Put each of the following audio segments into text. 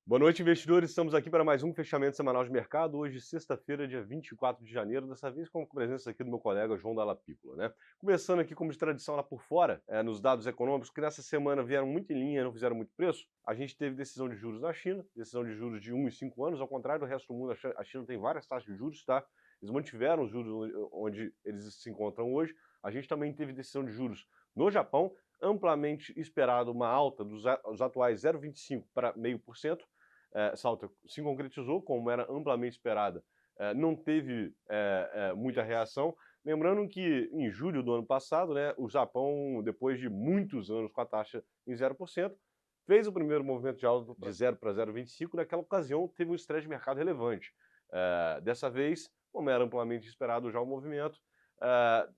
Boa noite, investidores. Estamos aqui para mais um fechamento semanal de mercado. Hoje, sexta-feira, dia 24 de janeiro. Dessa vez com a presença aqui do meu colega João Dalla Piccola, né? Começando aqui, como de tradição, lá por fora, nos dados econômicos, que nessa semana vieram muito em linha, não fizeram muito preço. A gente teve decisão de juros na China, decisão de juros de 1 e 5 anos. Ao contrário do resto do mundo, a China tem várias taxas de juros, tá? Eles mantiveram os juros onde eles se encontram hoje. A gente também teve decisão de juros no Japão, amplamente esperado uma alta dos atuais 0,25 para 0,5%. Essa alta se concretizou, como era amplamente esperada, não teve muita reação. Lembrando que em julho do ano passado, né, o Japão, depois de muitos anos com a taxa em 0%, fez o primeiro movimento de alta de 0 para 0,25. Naquela ocasião, teve um estresse de mercado relevante. Dessa vez, como era amplamente esperado já o movimento,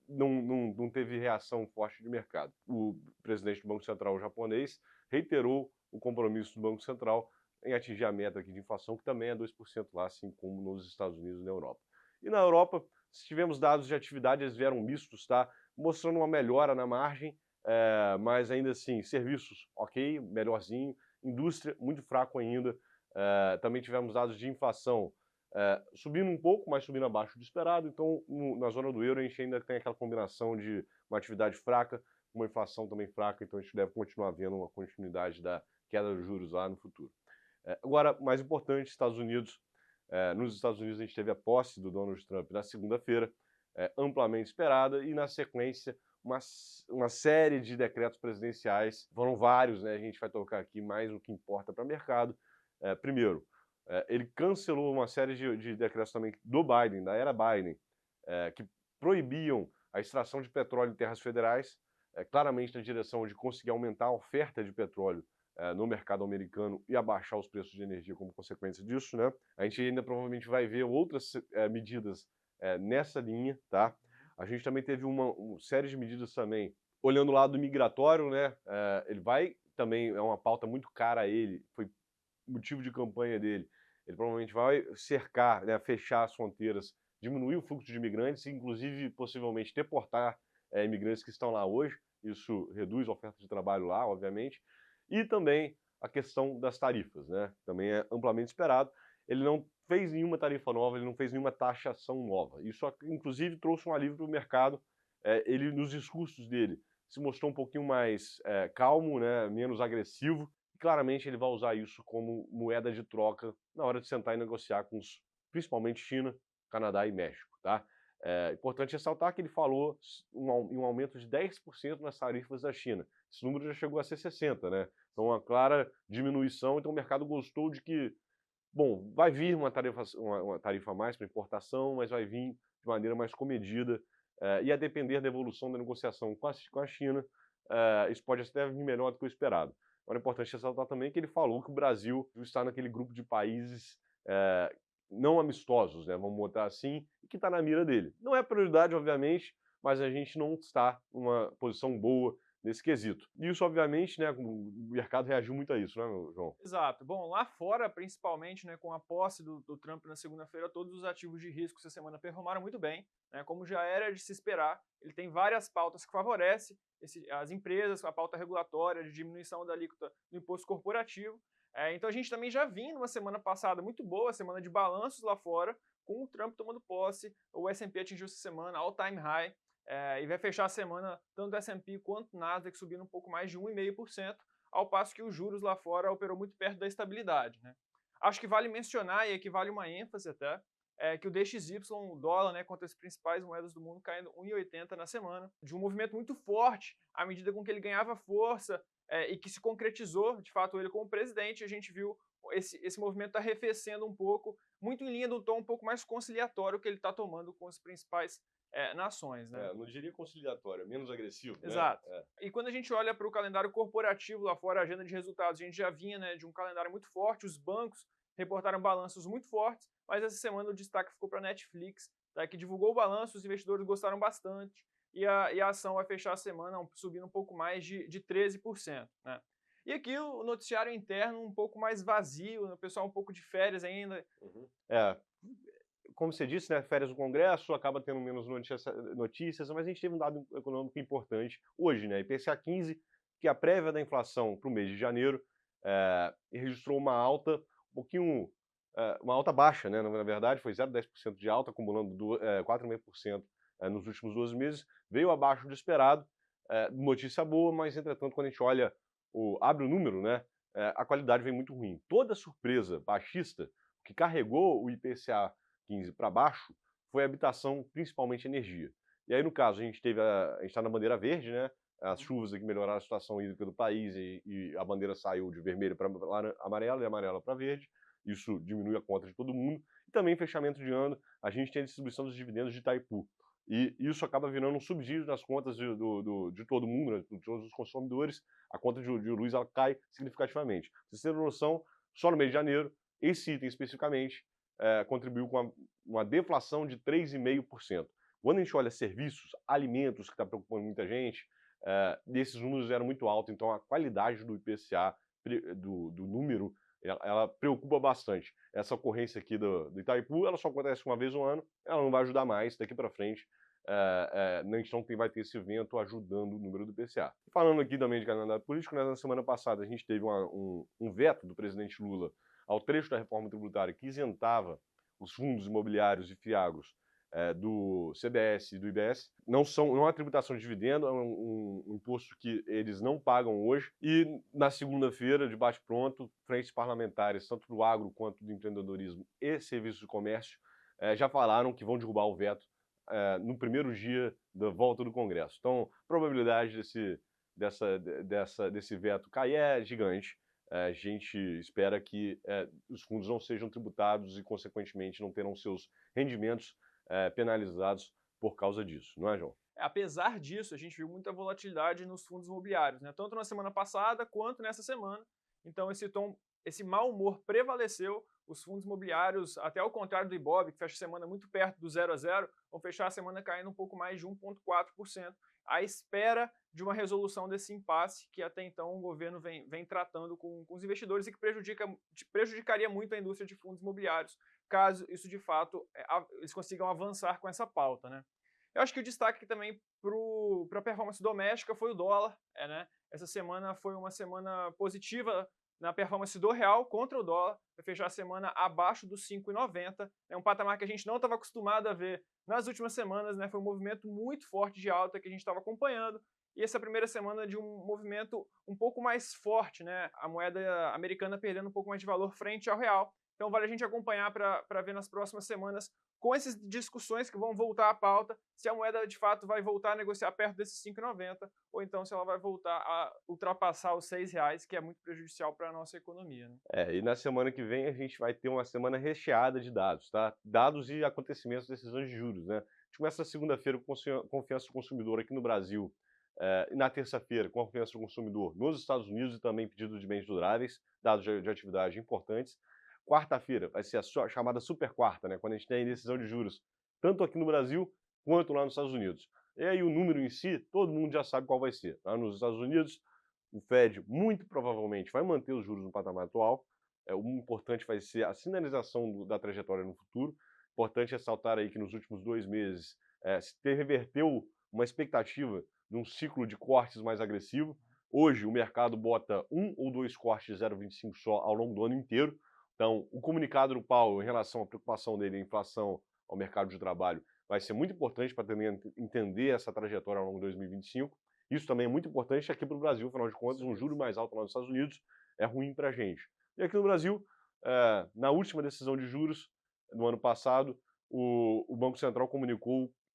não teve reação forte de mercado. O presidente do Banco Central japonês reiterou o compromisso do Banco Central em atingir a meta aqui de inflação, que também é 2% lá, assim como nos Estados Unidos e na Europa. E na Europa, se tivemos dados de atividade, eles vieram mistos, tá? Mostrando uma melhora na margem, mas ainda assim, serviços, ok, melhorzinho. Indústria, muito fraco ainda. Também tivemos dados de inflação subindo um pouco, mas subindo abaixo do esperado. Então, na zona do euro, a gente ainda tem aquela combinação de uma atividade fraca, uma inflação também fraca, então a gente deve continuar vendo uma continuidade da queda dos juros lá no futuro. Agora, mais importante, Estados Unidos. Nos Estados Unidos a gente teve a posse do Donald Trump na segunda-feira, amplamente esperada, e na sequência uma série de decretos presidenciais, foram vários, né? A gente vai tocar aqui mais o que importa para o mercado. Primeiro, ele cancelou uma série de decretos também do Biden, da era Biden, que proibiam a extração de petróleo em terras federais, claramente na direção de conseguir aumentar a oferta de petróleo no mercado americano e abaixar os preços de energia como consequência disso, né? A gente ainda provavelmente vai ver outras medidas nessa linha, tá? A gente também teve uma série de medidas também, olhando o lado migratório, né? Ele vai também, é uma pauta muito cara a ele, foi motivo de campanha dele. Ele provavelmente vai cercar, né, fechar as fronteiras, diminuir o fluxo de imigrantes e, inclusive, possivelmente deportar imigrantes que estão lá hoje. Isso reduz a oferta de trabalho lá, obviamente. E também a questão das tarifas, né? Também é amplamente esperado. Ele não fez nenhuma tarifa nova, ele não fez nenhuma taxação nova. Isso, inclusive, trouxe um alívio para o mercado. Ele, nos discursos dele, se mostrou um pouquinho mais calmo, né, menos agressivo. Claramente ele vai usar isso como moeda de troca na hora de sentar e negociar com principalmente China, Canadá e México, tá? É importante ressaltar que ele falou em um aumento de 10% nas tarifas da China. Esse número já chegou a ser 60%, né? Então, uma clara diminuição. Então, o mercado gostou de que, bom, vai vir uma tarifa a mais para importação, mas vai vir de maneira mais comedida. E a depender da evolução da negociação com a China, isso pode até vir melhor do que o esperado. Agora é importante ressaltar também que ele falou que o Brasil está naquele grupo de países não amistosos, né, vamos botar assim, e que está na mira dele. Não é prioridade, obviamente, mas a gente não está numa posição boa nesse quesito. E isso, obviamente, né, o mercado reagiu muito a isso, né, João? Exato. Bom, lá fora, principalmente, né, com a posse do Trump na segunda-feira, todos os ativos de risco essa semana performaram muito bem, né, como já era de se esperar. Ele tem várias pautas que favorecem as empresas, a pauta regulatória de diminuição da alíquota do imposto corporativo. Então a gente também já vinha numa semana passada muito boa, semana de balanços lá fora, com o Trump tomando posse, o S&P atingiu essa semana all-time high, e vai fechar a semana tanto o S&P quanto o Nasdaq subindo um pouco mais de 1,5%, ao passo que os juros lá fora operou muito perto da estabilidade, né? Acho que vale mencionar, e aqui vale uma ênfase até, que o DXY, o dólar, né, contra as principais moedas do mundo, caindo 1,80 na semana, de um movimento muito forte, à medida com que ele ganhava força e que se concretizou, de fato, ele como presidente, a gente viu esse movimento arrefecendo um pouco, muito em linha do tom um pouco mais conciliatório que ele está tomando com as principais nações, né? Não diria conciliatório, menos agressivo, né? Exato. E quando a gente olha para o calendário corporativo lá fora, a agenda de resultados, a gente já vinha, né, de um calendário muito forte, os bancos reportaram balanços muito fortes, mas essa semana o destaque ficou para a Netflix, tá, que divulgou o balanço, os investidores gostaram bastante, e a ação vai fechar a semana subindo um pouco mais de 13%. Né? E aqui o noticiário interno um pouco mais vazio, né, o pessoal um pouco de férias ainda. Uhum. Como você disse, né, férias do Congresso, acaba tendo menos notícias, mas a gente teve um dado econômico importante hoje, né? IPCA 15, que é a prévia da inflação para o mês de janeiro, registrou uma alta pouquinho, uma alta baixa, né, na verdade foi 0,10% de alta, acumulando 4,5% nos últimos 12 meses, veio abaixo do esperado, notícia boa, mas entretanto quando a gente olha, abre o número, né, a qualidade vem muito ruim. Toda surpresa baixista que carregou o IPCA 15 para baixo foi a habitação, principalmente energia. E aí, no caso, a gente está na bandeira verde, né? As chuvas aqui melhoraram a situação hídrica do país e a bandeira saiu de vermelho para amarelo e amarela para verde. Isso diminui a conta de todo mundo. E também, fechamento de ano, a gente tem a distribuição dos dividendos de Itaipu. E isso acaba virando um subsídio nas contas de todo mundo, né, de todos os consumidores. A conta de luz ela cai significativamente. Pra vocês terem noção, só no mês de janeiro, esse item especificamente contribuiu com uma deflação de 3,5%. Quando a gente olha serviços, alimentos, que está preocupando muita gente, esses números eram muito altos, então a qualidade do IPCA, do número, ela preocupa bastante. Essa ocorrência aqui do Itaipu, ela só acontece uma vez no ano, ela não vai ajudar mais daqui para frente. A gente não vai ter esse evento ajudando o número do IPCA. Falando aqui também de calendário político, né, na semana passada a gente teve um veto do presidente Lula ao trecho da reforma tributária que isentava os fundos imobiliários e fiagros do CBS e do IBS. Não é uma tributação de dividendo, é um imposto que eles não pagam hoje. E na segunda-feira, de bate-pronto, frentes parlamentares, tanto do agro quanto do empreendedorismo e serviços de comércio, já falaram que vão derrubar o veto no primeiro dia da volta do Congresso. Então, a probabilidade desse veto cair é gigante. A gente espera que os fundos não sejam tributados e, consequentemente, não terão seus rendimentos penalizados por causa disso, não é, João? Apesar disso, a gente viu muita volatilidade nos fundos imobiliários, né? Tanto na semana passada quanto nessa semana. Então, esse mau humor prevaleceu. Os fundos imobiliários, até ao contrário do Ibov, que fecha a semana muito perto do 0 a 0, vão fechar a semana caindo um pouco mais de 1,4%, à espera de uma resolução desse impasse que até então o governo vem tratando com os investidores e que prejudicaria muito a indústria de fundos imobiliários, caso isso de fato eles consigam avançar com essa pauta, né? Eu acho que o destaque também para a performance doméstica foi o dólar, né? Essa semana foi uma semana positiva na performance do real contra o dólar, vai fechar a semana abaixo dos 5,90, é um patamar que a gente não estava acostumado a ver nas últimas semanas, né? Foi um movimento muito forte de alta que a gente estava acompanhando, e essa primeira semana de um movimento um pouco mais forte, né? A moeda americana perdendo um pouco mais de valor frente ao real. Então vale a gente acompanhar para ver nas próximas semanas, com essas discussões que vão voltar à pauta, se a moeda de fato vai voltar a negociar perto desses 5,90 ou então se ela vai voltar a ultrapassar os R$6, que é muito prejudicial para a nossa economia, né? E na semana que vem a gente vai ter uma semana recheada de dados, tá? Dados e acontecimentos, decisões de juros, né? A gente começa segunda-feira com confiança do consumidor aqui no Brasil, e na terça-feira com confiança do consumidor nos Estados Unidos e também pedido de bens duráveis, dados de atividade importantes. Quarta-feira vai ser a chamada super quarta, né? Quando a gente tem a decisão de juros, tanto aqui no Brasil quanto lá nos Estados Unidos. E aí o número em si, todo mundo já sabe qual vai ser. Lá nos Estados Unidos, o Fed muito provavelmente vai manter os juros no patamar atual. O importante vai ser a sinalização da trajetória no futuro. Importante ressaltar aí que nos últimos 2 meses se reverteu uma expectativa de um ciclo de cortes mais agressivo. Hoje o mercado bota 1 ou 2 cortes de 0,25 só ao longo do ano inteiro. Então, o comunicado do Powell em relação à preocupação dele em inflação ao mercado de trabalho vai ser muito importante para entender essa trajetória ao longo de 2025. Isso também é muito importante aqui para o Brasil, afinal de contas, um juro mais alto lá nos Estados Unidos é ruim para a gente. E aqui no Brasil, na última decisão de juros, no ano passado, o Banco Central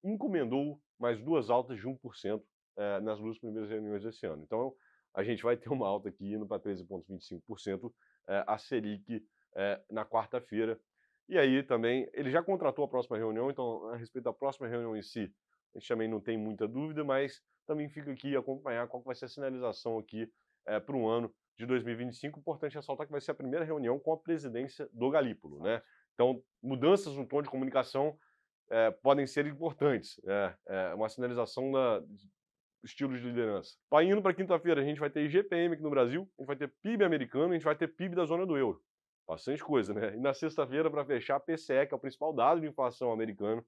encomendou mais 2 altas de 1% nas 2 primeiras reuniões desse ano. Então, a gente vai ter uma alta aqui indo para 13,25%, a Selic na quarta-feira. E aí também, ele já contratou a próxima reunião, então a respeito da próxima reunião em si, a gente também não tem muita dúvida, mas também fica aqui acompanhar qual vai ser a sinalização aqui para o ano de 2025. Importante ressaltar que vai ser a primeira reunião com a presidência do Galípolo, né? Então, mudanças no tom de comunicação podem ser importantes. Uma sinalização do estilo de liderança. Indo para quinta-feira, a gente vai ter IGPM aqui no Brasil, a gente vai ter PIB americano, a gente vai ter PIB da zona do euro. Bastante coisa, né? E na sexta-feira, para fechar, PCE, que é o principal dado de inflação americano.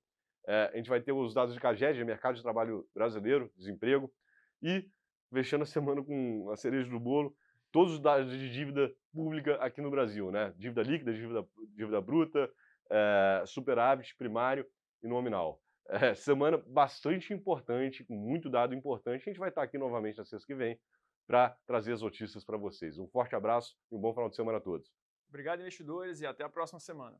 A gente vai ter os dados de CAGED, Mercado de Trabalho Brasileiro, desemprego. E, fechando a semana com a cereja do bolo, todos os dados de dívida pública aqui no Brasil, né? Dívida líquida, dívida bruta, superávit primário e nominal. Semana bastante importante, com muito dado importante. A gente vai estar aqui novamente na sexta que vem para trazer as notícias para vocês. Um forte abraço e um bom final de semana a todos. Obrigado, investidores, e até a próxima semana.